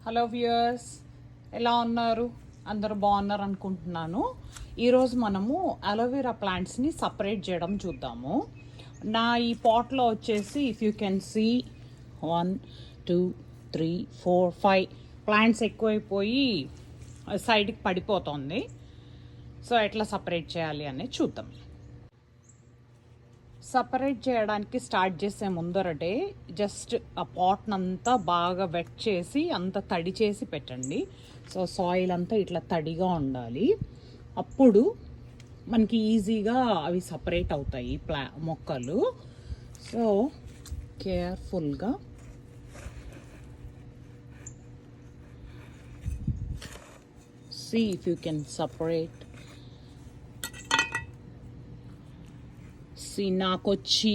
Hello viewers, ఎలా ఉన్నారు? అందరూ బాగున్నారు అనుకుంటున్నాను. ఈరోజు మనము అలోవెరా ప్లాంట్స్ని సపరేట్ చేయడం చూద్దాము. నా ఈ పాట్లో వచ్చేసి if you can see 1 2 3 4 5 plants ఎక్కువైపోయి సైడ్కి పడిపోతుంది. సో ఎట్లా సపరేట్ చేయాలి అనేది చూద్దాం. సపరేట్ చేయడానికి స్టార్ట్ చేసే ముందరటే జస్ట్ ఆ పాట్నంతా బాగా వెట్ చేసి అంత తడి చేసి పెట్టండి. సో సాయిల్ అంతా ఇట్లా తడిగా ఉండాలి. అప్పుడు మనకి ఈజీగా అవి సపరేట్ అవుతాయి మొక్కలు. సో కేర్ఫుల్గా see if you can separate. నాకు వచ్చి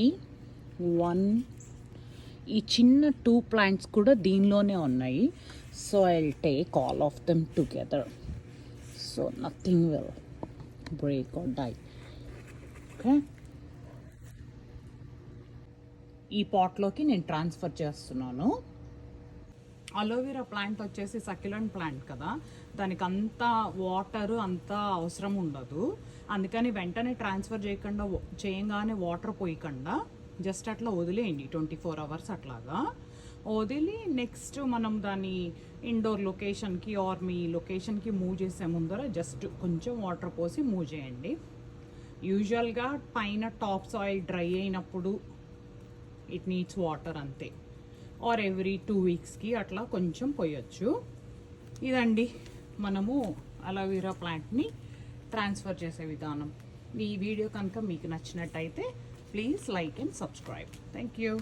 ఈ చిన్న 2 ప్లాంట్స్ కూడా దీనిలోనే ఉన్నాయి. So I will take all of them together so nothing will break or die. Okay, ఈ పాట్లోకి నేను ట్రాన్స్ఫర్ చేస్తున్నాను. అలోవెరా ప్లాంట్ వచ్చేసి సక్యులెంట్ ప్లాంట్ కదా, దానికి అంత వాటర్ అంత అవసరం ఉండదు. అందుకని వెంటనే ట్రాన్స్ఫర్ చేయగానే వాటర్ పోయకుండా జస్ట్ అట్లా వదిలేయండి 24 hours అట్లాగా వదిలి నెక్స్ట్ మనం దాన్ని ఇండోర్ లొకేషన్కి ఆర్ మీ లొకేషన్కి మూవ్ చేసే ముందర జస్ట్ కొంచెం వాటర్ పోసి మూవ్ చేయండి. యూజువల్గా పైన టాప్ సాయిల్ డ్రై అయినప్పుడు ఇట్ నీడ్స్ వాటర్ అంతే, ఆర్ ఎవ్రీ 2 weeksకి అట్లా కొంచెం పోయొచ్చు. ఇదండి మనము అలోవెరా ప్లాంట్ని ట్రాన్స్ఫర్ చేసే విధానం. ఈ వీడియో కనుక మీకు నచ్చినట్టయితే please like and subscribe. Thank you.